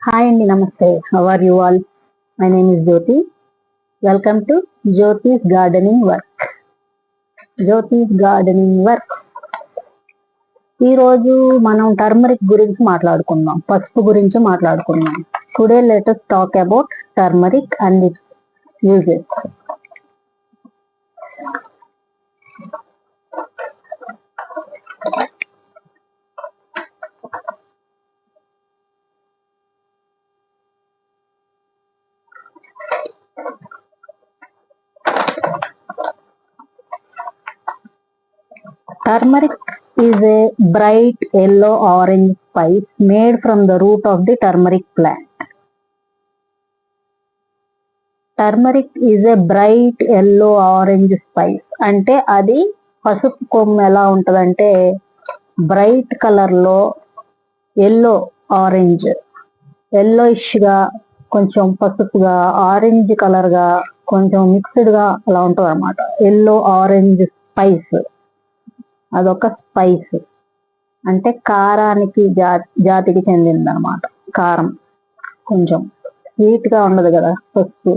Hi and Namaste. How are you all? My name is Jyoti. Welcome to Jyoti's Gardening Work. Jyoti's Gardening Work. ఈ రోజు మనం turmeric గురించి మాట్లాడుకుందాం, పసుపు గురించి మాట్లాడుకుందాం. Today let us talk about turmeric and it's uses. Turmeric is a bright yellow orange spice made from the root of the turmeric plant. Turmeric is a bright yellow orange spice. అంటే అది పసుపు కొమ్ము ఎలా ఉంటదంటే bright colour లో yellow orange, yellowish గా, కొంచెం పసుపుగా, orange colour గా, కొంచెం మిక్స్డ్ గా అలా ఉంటది అనమాట. ఎల్లో ఆరెంజ్ స్పైస్, అదొక స్పైస్. అంటే కారానికి జాతికి చెందింది అనమాట. కారం కొంచెం స్వీట్ గా ఉండదు కదా పసుపు.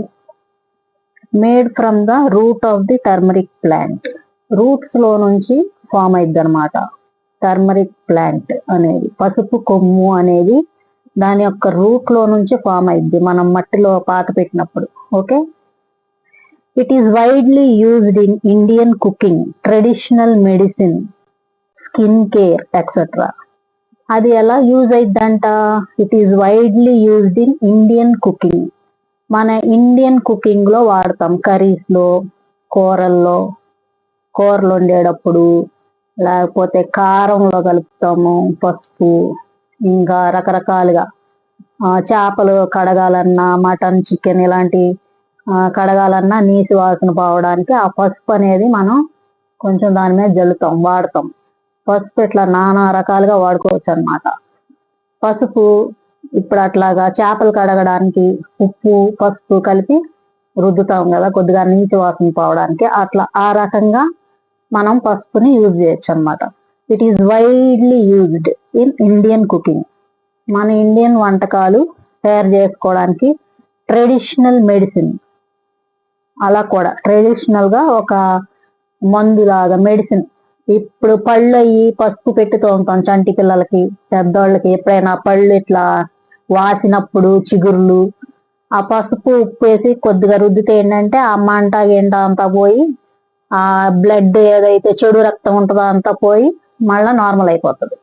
Made from the root of the turmeric plant. Roots లో నుంచి ఫామ్ అయింది అనమాట టర్మరిక్ ప్లాంట్ అనేది. పసుపు కొమ్ము అనేది దాని యొక్క రూట్ లో నుంచి ఫామ్ అయింది మనం మట్టిలో పాత పెట్టినప్పుడు. Okay. It is widely used in Indian cooking, traditional medicine, skin care etcetera. అది ఎలా యూజ్ అయిద్దంట? It is widely used in Indian cooking. మన ఇండియన్ కుకింగ్ లో వాడతాం. కర్రీస్ లో, కూరల్లో, కూరలు వండేటప్పుడు, లేకపోతే కారంలో కలుపుతాము పసుపు. ఇంకా రకరకాలుగా చేపలు కడగాలన్నా, మటన్, చికెన్ ఇలాంటి కడగాలన్నా నీసు వాసన పోవడానికి ఆ పసుపు అనేది మనం కొంచెం దాని మీద జల్లుతాం, వాడతాం. పసుపు ఇట్లా నానా రకాలుగా వాడుకోవచ్చు అన్నమాట. పసుపు ఇప్పుడు అట్లాగా చేపలు కడగడానికి ఉప్పు పసుపు కలిపి రుద్దుతాం కదా కొద్దిగా నీటి వాసన పోవడానికి. అట్లా ఆ రకంగా మనం పసుపుని యూజ్ చేయొచ్చు అనమాట. It is widely used in Indian cooking. మన ఇండియన్ వంటకాలు తయారు చేసుకోవడానికి, ట్రెడిషనల్ మెడిసిన్ అలా కూడా ట్రెడిషనల్ గా ఒక మందులాగా మెడిసిన్. ఇప్పుడు పళ్ళు అయ్యి పసుపు పెట్టుతూ ఉంటాం చంటి పిల్లలకి, పెద్దోళ్ళకి. ఎప్పుడైనా పళ్ళు ఇట్లా వాసినప్పుడు చిగుర్లు, ఆ పసుపు ఉప్పు వేసి కొద్దిగా రుద్దితే ఏంటంటే ఆ మంట గంట అంతా పోయి, ఆ బ్లడ్ ఏదైతే చెడు రక్తం ఉంటుందో అంతా పోయి మళ్ళీ నార్మల్ అయిపోతుంది.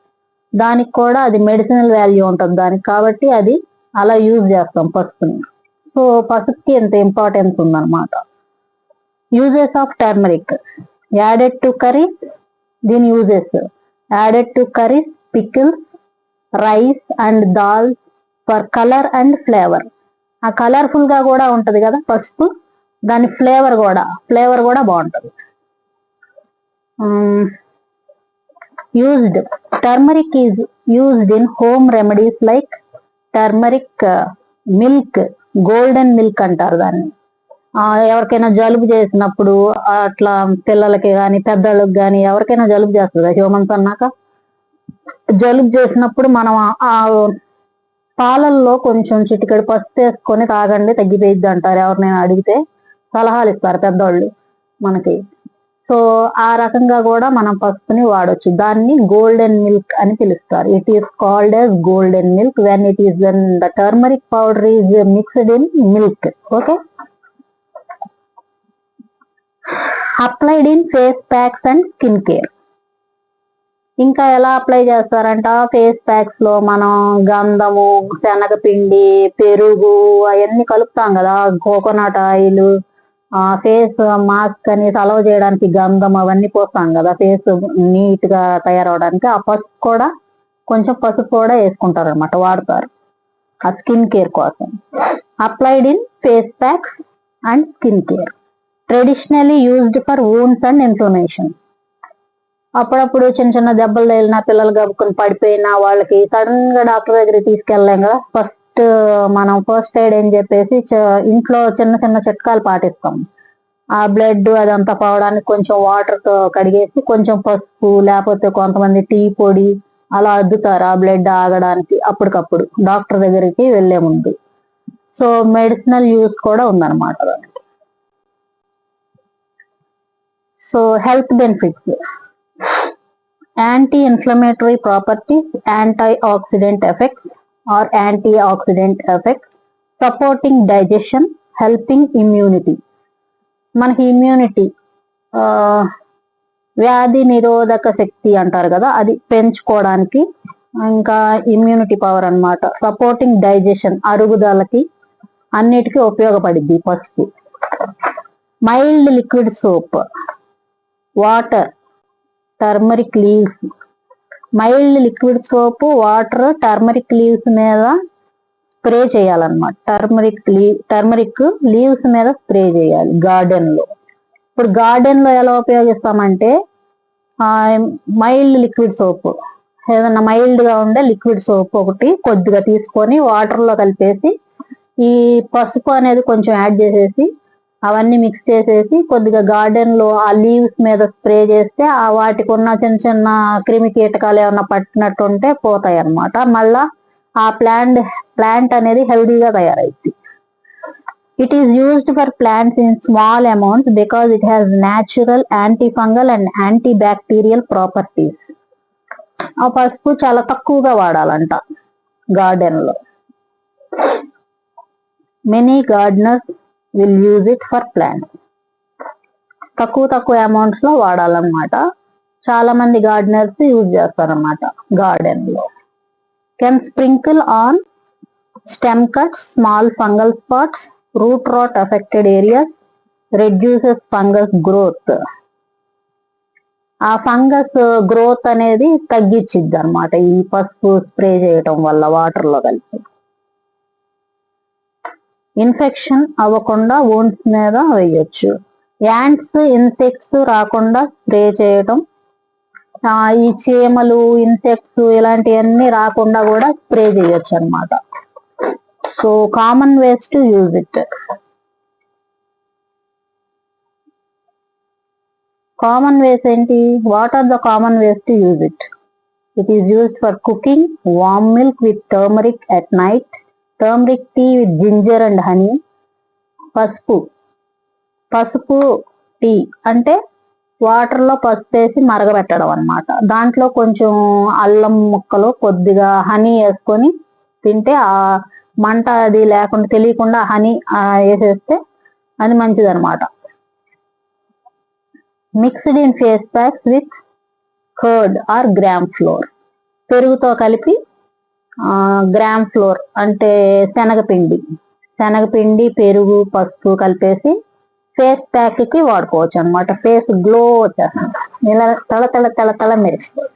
దానికి కూడా అది మెడిసినల్ వాల్యూ ఉంటుంది దానికి, కాబట్టి అది అలా యూజ్ చేస్తాం పసుపుని. సో పసుపుకి ఎంత ఇంపార్టెన్స్ ఉందన్నమాట. Uses of turmeric added to curry. దీని uses added to curries, pickles, rice and dal for colour and flavour. ఆ కలర్ఫుల్ గా కూడా ఉంటది కదా పసుపు, దాని ఫ్లేవర్ కూడా బాగుంటది. used turmeric is used in home remedies like turmeric milk, golden milk అంటారు దాన్ని. ఎవరికైనా జలుబు చేసినప్పుడు అట్లా పిల్లలకి కానీ పెద్దలకు కానీ ఎవరికైనా జలుబు చేస్తుంది హ్యూమన్స్ అన్నాక. జలుబు చేసినప్పుడు మనం ఆ పాలల్లో కొంచెం చిటికెడు పసుపు వేసుకొని తాగండి తగ్గిపోయిద్ది అంటారు ఎవరినైనా అడిగితే. సలహాలు ఇస్తారు పెద్దవాళ్ళు మనకి. సో ఆ రకంగా కూడా మనం పసుపుని వాడొచ్చు. దాన్ని గోల్డెన్ మిల్క్ అని పిలుస్తారు. It is called as golden milk when it is when the turmeric powder is mixed in milk. Okay. Applied in face packs and skin care. ఇంకా ఎలా అప్లై చేస్తారంట? ఫేస్ ప్యాక్స్ లో మనం గంధము, శనగపిండి, పెరుగు అవన్నీ కలుపుతాం కదా, కోకోనట్ ఆయిల్, ఫేస్ మాస్క్ అని సలవ చేయడానికి గంధం అవన్నీ పోస్తాం కదా ఫేస్ నీట్ గా తయారవడానికి. ఆ పసుపు కూడా కొంచెం పసుపు కూడా వేసుకుంటారు అనమాట, వాడతారు ఆ స్కిన్ కేర్ కోసం. Applied in face packs and skin care. Traditionally used for wounds and inflammation. అప్పుడప్పుడు చిన్న చిన్న దెబ్బలు తగిలిన, పిల్లలు గబుకుని పడిపోయినా వాళ్ళకి సడన్ గా డాక్టర్ దగ్గరికి తీసుకెళ్ళలేం కదా. మనం ఫస్ట్ ఎయిడ్ అని చెప్పేసి ఇంట్లో చిన్న చిన్న చిట్కాలు పాటిస్తాం. ఆ బ్లడ్ అదంతా పోవడానికి కొంచెం వాటర్ తో కడిగేసి కొంచెం పసుపు, లేకపోతే కొంతమంది టీ పొడి అలా అద్దుతారు ఆ బ్లడ్ ఆగడానికి అప్పటికప్పుడు డాక్టర్ దగ్గరికి వెళ్లే ముందు. సో మెడిసినల్ యూస్ కూడా ఉందన్నమాట దానికి. So health benefits: anti-inflammatory properties, antioxidant effects or antioxidant effects, supporting digestion, helping immunity. మనకి ఇమ్యూనిటీ, వ్యాధి నిరోధక శక్తి అంటారు కదా, అది పెంచుకోవడానికి, ఇంకా ఇమ్యూనిటీ పవర్ అన్నమాట. సపోర్టింగ్ డైజెషన్, అరుగుదలకి అన్నిటికీ ఉపయోగపడిద్ది పసుపు. Mild liquid soap, water, turmeric leaves, mild liquid soap, water, turmeric leaves మీద స్ప్రే చేయాలన్నమాట. టర్మరిక్ లీవ్స్ మీద స్ప్రే చేయాలి గార్డెన్ లో. ఇప్పుడు గార్డెన్ లో ఎలా ఉపయోగిస్తామంటే మైల్డ్ లిక్విడ్ సోప్, ఏదన్నా మైల్డ్ గా ఉండే లిక్విడ్ సోప్ ఒకటి కొద్దిగా తీసుకొని వాటర్ లో కలిపేసి ఈ పసుపు అనేది కొంచెం యాడ్ చేసేసి అవన్నీ మిక్స్ చేసేసి కొద్దిగా గార్డెన్ లో ఆ లీవ్స్ మీద స్ప్రే చేస్తే ఆ వాటికి ఉన్న చిన్న చిన్న క్రిమి కీటకాలు ఏమన్నా పట్టినట్టు ఉంటే పోతాయి అన్నమాట. మళ్ళా ఆ ప్లాంట్ అనేది హెల్దీగా తయారైంది. It is used for plants in small amounts because it has natural antifungal and antibacterial properties. ఆ పసుపు చాలా తక్కువగా వాడాలంట గార్డెన్ లో. Many gardeners will use it for plants. తక్కువ అమౌంట్స్ లో వాడాలన్నమాట. చాలా మంది గార్డెనర్స్ యూజ్ చేస్తారన్నమాట గార్డెన్ లో. Can sprinkle on stem cuts, small fungal spots, root rot affected areas, reduces fungus growth. ఆ ఫంగస్ గ్రోత్ అనేది తగ్గించిద్ది అనమాట ఈ పసుపు స్ప్రే చేయటం వల్ల వాటర్ లో కలిపి. ఇన్ఫెక్షన్ అవ్వకుండా వోన్స్ మీద వేయొచ్చు. యాంట్స్, ఇన్సెక్ట్స్ రాకుండా స్ప్రే చేయటం. ఈ చీమలు, ఇన్సెక్ట్స్ ఇలాంటివన్నీ రాకుండా కూడా స్ప్రే చేయొచ్చు అనమాట. So common ways to use it. Common ways ఏంటి? What are the common ways to use it? It is used for cooking, warm milk with turmeric at night, turmeric tea with ginger and honey. పసుపు tea అంటే water లో పసుపు వేసి మరగబెట్టడం అన్నమాట. దాంట్లో కొంచెం అల్లం ముక్కలు, కొద్దిగా హనీ వేసుకొని తింటే ఆ మంట అది లేకుండా తెలియకుండా హనీ వేసేస్తే అది మంచిది అనమాట. Mixed in face packs with curd or gram flour. పెరుగుతో కలిపి గ్రామ్ ఫ్లోర్ అంటే శనగపిండి, పెరుగు, పసుపు కలిపేసి ఫేస్ ప్యాక్ కి వాడుకోవచ్చు అనమాట. ఫేస్ గ్లో వచ్చేస్తుంది, ఇలా తల మెరుస్తుంది.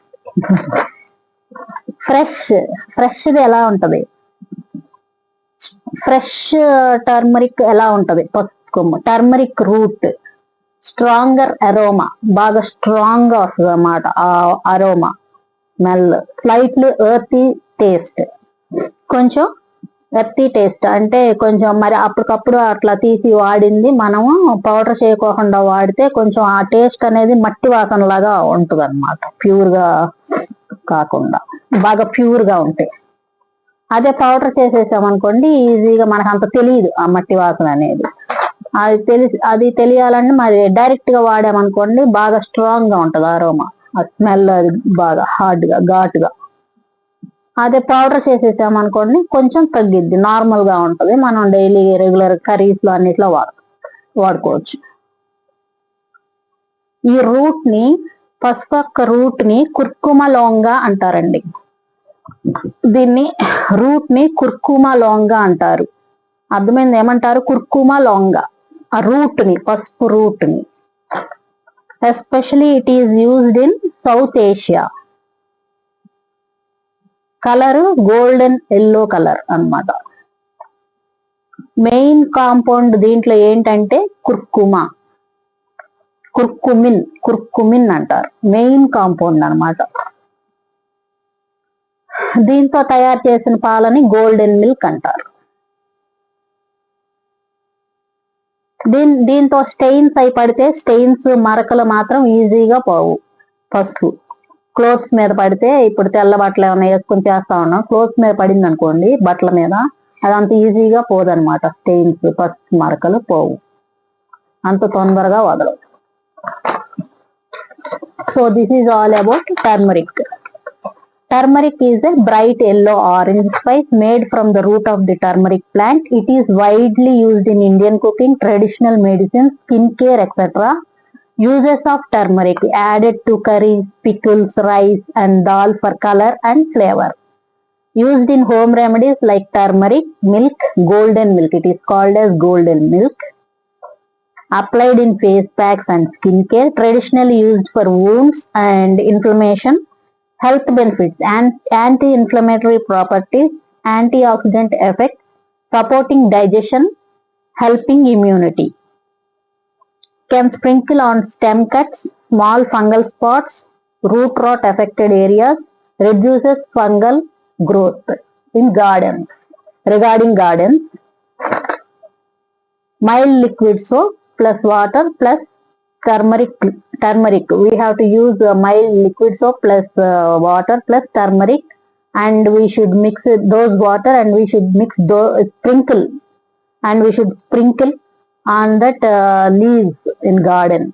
ఫ్రెష్ది ఎలా ఉంటది? ఫ్రెష్ టర్మరిక్ ఎలా ఉంటది? పసుపు కొమ్ము, టర్మరిక్ రూట్, స్ట్రాంగర్ అరోమా, బాగా స్ట్రాంగ్ గా వస్తుంది అన్నమాట ఆ అరోమా స్మెల్. స్లైట్లీ ఎర్తీ టేస్ట్, కొంచెం ఎర్తీ టేస్ట్ అంటే కొంచెం మరి అప్పటికప్పుడు అట్లా తీసి వాడింది మనము పౌడర్ చేయకోకుండా వాడితే కొంచెం ఆ టేస్ట్ అనేది మట్టి వాసన లాగా ఉంటుంది అనమాట. ప్యూర్ గా కాకుండా బాగా ప్యూర్ గా ఉంటాయి. అదే పౌడర్ చేసేసామనుకోండి ఈజీగా మనకు అంత తెలియదు ఆ మట్టి వాసన అనేది. అది తెలియాలంటే మరి డైరెక్ట్ గా వాడామనుకోండి బాగా స్ట్రాంగ్ గా ఉంటది అరోమా, ఆ స్మెల్ అది బాగా హార్డ్ గా ఘాటుగా. అదే పౌడర్ చేసేసామనుకోండి కొంచెం తగ్గిద్ది, నార్మల్ గా ఉంటది. మనం డైలీ రెగ్యులర్ కర్రీస్ లో అన్నిట్లో వాడుకోవచ్చు. ఈ రూట్ ని, పసుపక్క రూట్ ని కుర్కుమ లొంగా అంటారండి. దీన్ని రూట్ ని కుర్కుమ లొంగా అంటారు. అర్థమైంది ఏమంటారు? కుర్కుమ లొంగా. ఆ రూట్ ని, పసుపు రూట్ ని. Especially it is used in south Asia. Colour golden yellow colour అన్నమాట. మెయిన్ కాంపౌండ్ దీంట్లో ఏంటంటే కుర్కుమిన్ అంటారు. మెయిన్ కాంపౌండ్ అన్నమాట. దీంతో తయారు చేసిన పాలని గోల్డెన్ మిల్క్ అంటారు. దీంతో స్టెయిన్స్ అయి పడితే, స్టెయిన్స్ మరకలు మాత్రం ఈజీగా పోవు. పసుపు క్లోత్స్ మీద పడితే, ఇప్పుడు తెల్ల బట్టలు ఏమైనా వేసుకొని చేస్తా ఉన్నాం, క్లోత్స్ మీద పడింది అనుకోండి బట్టల మీద, అదంత ఈజీగా పోదనమాట. స్టెయిన్స్, పసుపు మరకలు పోవు, అంత తొందరగా వదలవు. So this is all about turmeric. Turmeric is a bright yellow orange spice made from the root of the turmeric plant. It is widely used in Indian cooking, traditional medicine, skincare, etc. Uses of turmeric added to curries, pickles, rice and dal for color and flavor. Used in home remedies like turmeric milk, golden milk. It is called as golden milk. Applied in face packs and skincare. Traditionally used for wounds and inflammation. Health benefits and anti-inflammatory properties, antioxidant effects, supporting digestion, helping immunity. Can sprinkle on stem cuts, small fungal spots, root rot affected areas, reduces fungal growth in gardens. Regarding gardens, mild liquid soap plus water plus turmeric. We have to use mild liquid soap plus water plus turmeric, and we should mix those water, and we should sprinkle, and we should sprinkle on that leaves in garden.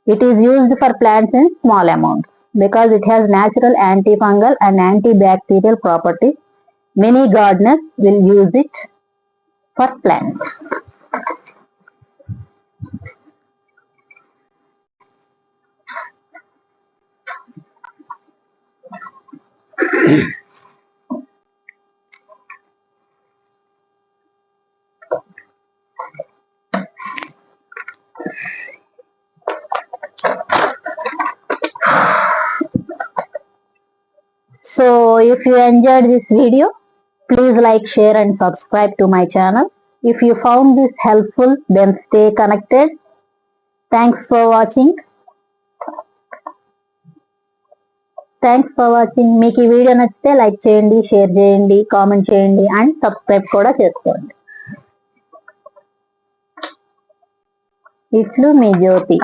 It is used for plants in small amounts because it has natural antifungal and antibacterial properties. Many gardeners will use it for plants. So if you enjoyed this video, please like, share and subscribe to my channel. If you found this helpful, then stay connected. Thanks for watching. మీకు ఈ video నచ్చితే like చేయండి, share చేయండి, comment చేయండి and subscribe కూడా చేసుకోండి. ఇట్లు మీ Jyothi.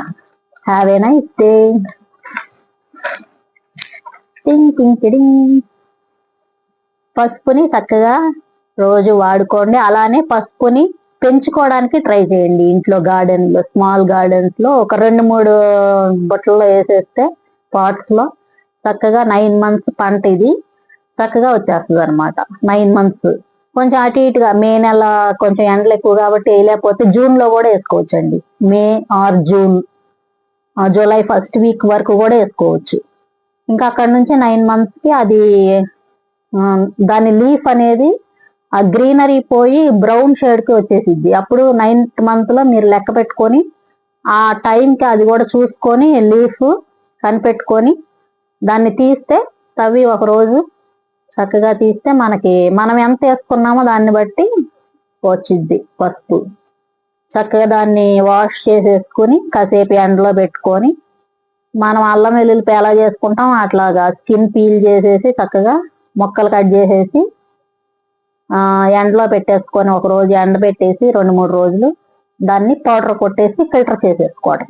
Have a nice day. పసుపుని చక్కగా రోజు వాడుకోండి. అలానే పసుపుని పెంచుకోవడానికి ట్రై చేయండి ఇంట్లో గార్డెన్ లో, స్మాల్ గార్డెన్స్ లో ఒక 2-3 బొట్టల్లో వేసేస్తే పాట్స్ లో చక్కగా 9 months పంట ఇది చక్కగా వచ్చేస్తుంది అనమాట. 9 months కొంచెం అటు ఇటుగా మే నెల కొంచెం ఎండలు ఎక్కువ కాబట్టి వేయలేకపోతే జూన్ లో కూడా వేసుకోవచ్చండి. May or June, July 1st week వరకు కూడా వేసుకోవచ్చు. ఇంకా అక్కడ నుంచి 9 months కి అది దాని లీఫ్ అనేది ఆ గ్రీనరీ పోయి బ్రౌన్ షేడ్ కి వచ్చేసిద్ది. అప్పుడు 9th month లో మీరు లెక్క పెట్టుకొని ఆ టైంకి అది కూడా చూసుకొని లీఫ్ కనిపెట్టుకొని దాన్ని తీస్తే, తవ్వి ఒక రోజు చక్కగా తీస్తే మనం ఎంత వేసుకున్నామో దాన్ని బట్టి వచ్చిద్ది పసుపు. చక్కగా దాన్ని వాష్ చేసేసుకుని కాసేపు ఎండలో పెట్టుకొని, మనం అల్లం వెల్లుల్లి ఎలా చేసుకుంటాం అట్లాగా స్కిన్ పీల్ చేసేసి చక్కగా మొక్కలు కట్ చేసేసి ఎండలో పెట్టేసుకొని ఒక రోజు ఎండ పెట్టేసి 2-3 రోజులు దాన్ని పౌడర్ కొట్టేసి ఫిల్టర్ చేసేసుకోవడం.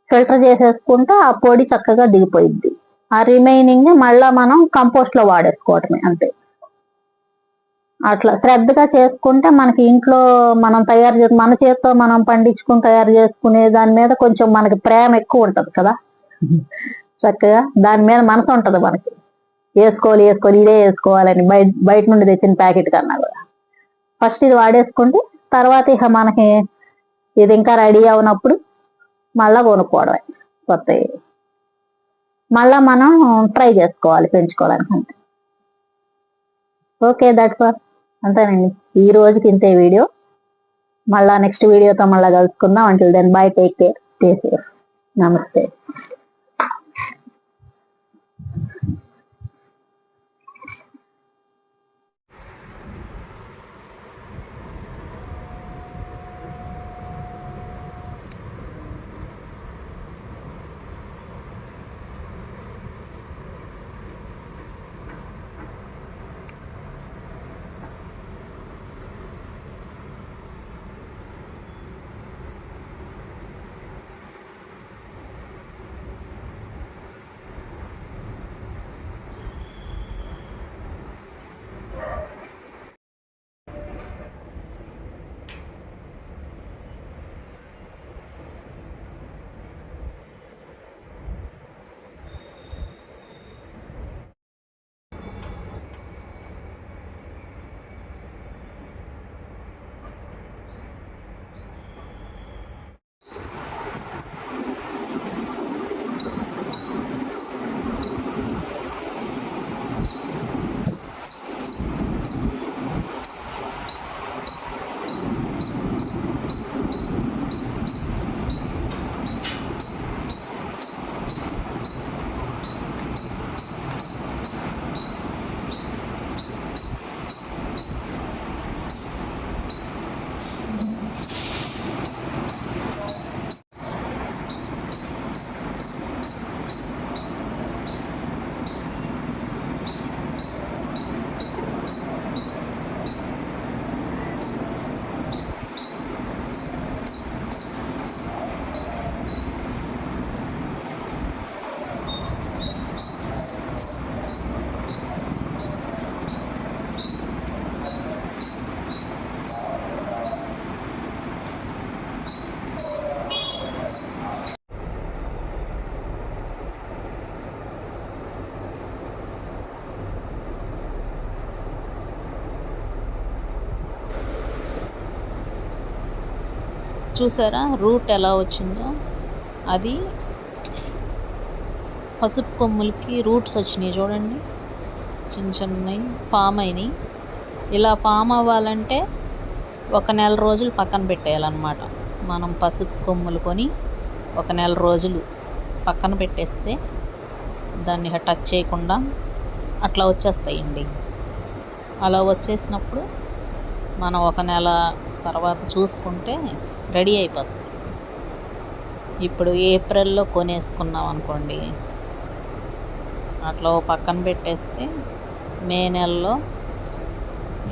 ఫిల్టర్ చేసేసుకుంటే ఆ పొడి చక్కగా దిగిపోయిద్ది. ఆ రిమైనింగ్ మళ్ళా మనం కంపోస్ట్ లో వాడేసుకోవటమే అంతే. అట్లా శ్రద్ధగా చేసుకుంటే మనకి ఇంట్లో మనం మన చేతితో మనం పండించుకుని తయారు చేసుకునే దాని మీద కొంచెం మనకి ప్రేమ ఎక్కువ ఉంటది కదా. చక్కగా దాని మీద మనసు ఉంటది మనకి, వేసుకోవాలి ఇదే వేసుకోవాలని. బయట నుండి తెచ్చిన ప్యాకెట్ కన్నా కూడా ఫస్ట్ ఇది వాడేసుకుంటే తర్వాత ఇక మనకి ఇది ఇంకా రెడీ అవునప్పుడు మళ్ళా కొనుక్కోవడమే కొత్తవి. మళ్ళా మనం ట్రై చేసుకోవాలి పెంచుకోవడానికి అంతే. Okay, that's all. అంతేనండి, ఈ రోజుకి ఇంతే వీడియో. మళ్ళా నెక్స్ట్ వీడియోతో మళ్ళీ కలుసుకుందాం. Until then bye, take care, stay safe. నమస్తే. చూసారా రూట్ ఎలా వచ్చిందో? అది పసుపు కొమ్ములకి రూట్స్ వచ్చినాయి చూడండి, చిన్న చిన్నవి ఫామ్ అయినాయి. ఇలా ఫామ్ అవ్వాలంటే 1 నెల రోజులు పక్కన పెట్టేయాలన్నమాట. మనం పసుపు కొమ్ములు కొని 1 నెల రోజులు పక్కన పెట్టేస్తే దాన్ని టచ్ చేయకుండా అట్లా వచ్చేస్తాయండి. అలా వచ్చేసినప్పుడు మనం 1 నెల తర్వాత చూసుకుంటే రెడీ అయిపోతుంది. ఇప్పుడు ఏప్రిల్లో కొనేసుకున్నాం అనుకోండి, అట్లా పక్కన పెట్టేస్తే మే నెలలో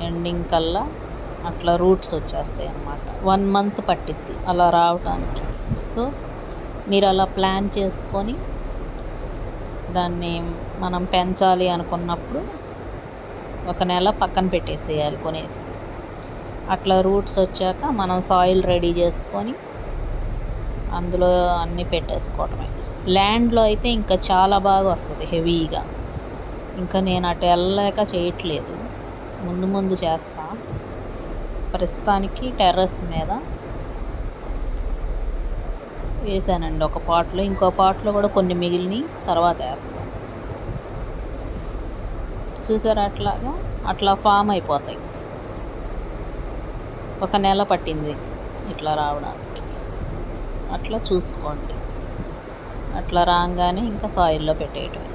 ఎండింగ్ కల్లా అట్లా రూట్స్ వచ్చేస్తాయి అన్నమాట. 1 మంత్ పట్టిద్ది అలా రావడానికి. సో మీరు అలా ప్లాన్ చేసుకొని దాన్ని మనం పెంచాలి అనుకున్నప్పుడు 1 నెల పక్కన పెట్టేసేయాలి కొనేసి. అట్లా రూట్స్ వచ్చాక మనం సాయిల్ రెడీ చేసుకొని అందులో అన్నీ పెట్టేసుకోవటమే. ల్యాండ్లో అయితే ఇంకా చాలా బాగా వస్తుంది హెవీగా. ఇంకా నేను అటు వెళ్ళలేక చేయట్లేదు, ముందు ముందు చేస్తా. ప్రస్తుతానికి టెర్రస్ మీద వేసానండి ఒక పాట్లో, ఇంకో పాట్లో కూడా కొన్ని మిగిలినవి తర్వాత వేస్తాను. చూసారా అట్లా ఫామ్ అయిపోతాయి. 1 నెల పట్టింది ఇట్లా రావడానికి. అట్లా చూసుకోండి. అట్లా రాగానే ఇంకా సాయిల్లో పెట్టేయటం.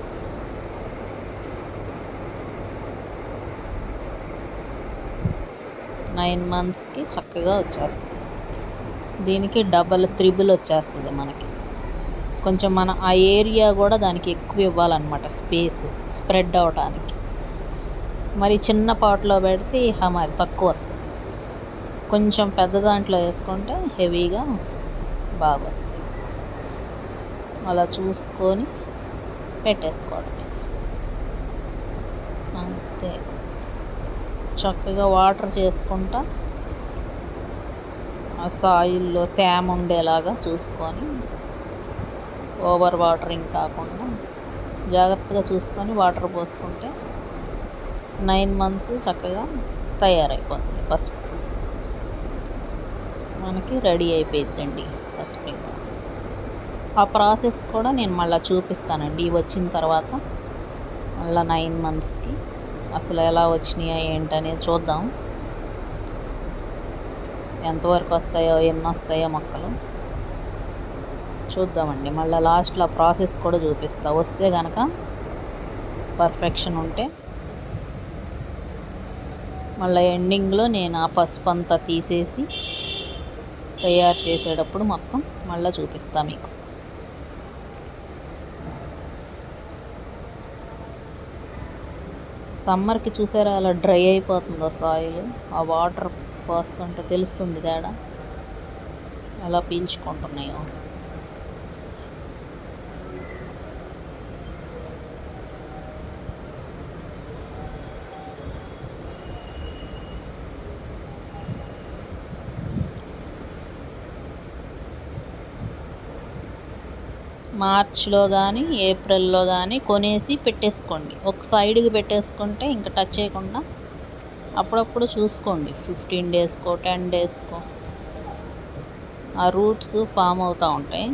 నైన్ మంత్స్కి చక్కగా వచ్చేస్తుంది. దీనికి డబల్ త్రిబుల్ వచ్చేస్తుంది మనకి. కొంచెం మన ఆ ఏరియా కూడా దానికి ఎక్కువ ఇవ్వాలన్నమాట, స్పేస్ స్ప్రెడ్ అవడానికి. మరి చిన్న పాట్లో పెడితే మరి తక్కువ వస్తుంది. కొంచెం పెద్ద దాంట్లో వేసుకుంటే హెవీగా బాగా వస్తాయి. అలా చూసుకొని పెట్టేసుకోవడమే అంతే. చక్కగా వాటర్ చేసుకుంటా ఆ సాయిల్లో తేమ ఉండేలాగా చూసుకొని, ఓవర్ వాటరింగ్ కాకుండా జాగ్రత్తగా చూసుకొని వాటర్ పోసుకుంటే 9 మంత్స్ చక్కగా తయారైపోతుంది. పసుపు మనకి రెడీ అయిపోయిద్దండి పసుపు. ఇంకా ఆ ప్రాసెస్ కూడా నేను మళ్ళీ చూపిస్తానండి. వచ్చిన తర్వాత మళ్ళీ 9 మంత్స్కి అసలు ఎలా వచ్చినాయో ఏంటనేది చూద్దాం. ఎంతవరకు వస్తాయో, ఎన్ని వస్తాయో మొక్కలు చూద్దామండి. మళ్ళీ లాస్ట్లో ప్రాసెస్ కూడా చూపిస్తా. వస్తే కనుక పర్ఫెక్షన్ ఉంటే మళ్ళీ ఎండింగ్లో నేను ఆ పసుపు అంతా తీసేసి తయారు చేసేటప్పుడు మొత్తం మళ్ళీ చూపిస్తా మీకు. సమ్మర్కి చూసారా అలా డ్రై అయిపోతుందో సాయిల్. ఆ వాటర్ పోస్తుంటే తెలుస్తుంది తేడా ఎలా పీల్చుకుంటున్నాయో. మార్చ్లో కానీ ఏప్రిల్లో కానీ కొనేసి పెట్టేసుకోండి. ఒక సైడ్కి పెట్టేసుకుంటే ఇంకా టచ్ చేయకుండా అప్పుడప్పుడు చూసుకోండి. 15 డేస్కో 10 డేస్కో ఆ రూట్స్ ఫామ్ అవుతూ ఉంటాయి.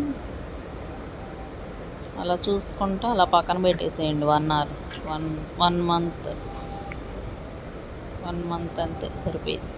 అలా చూసుకుంటూ అలా పక్కన పెట్టేసేయండి. 1 మంత్ అంతే సరిపోయింది.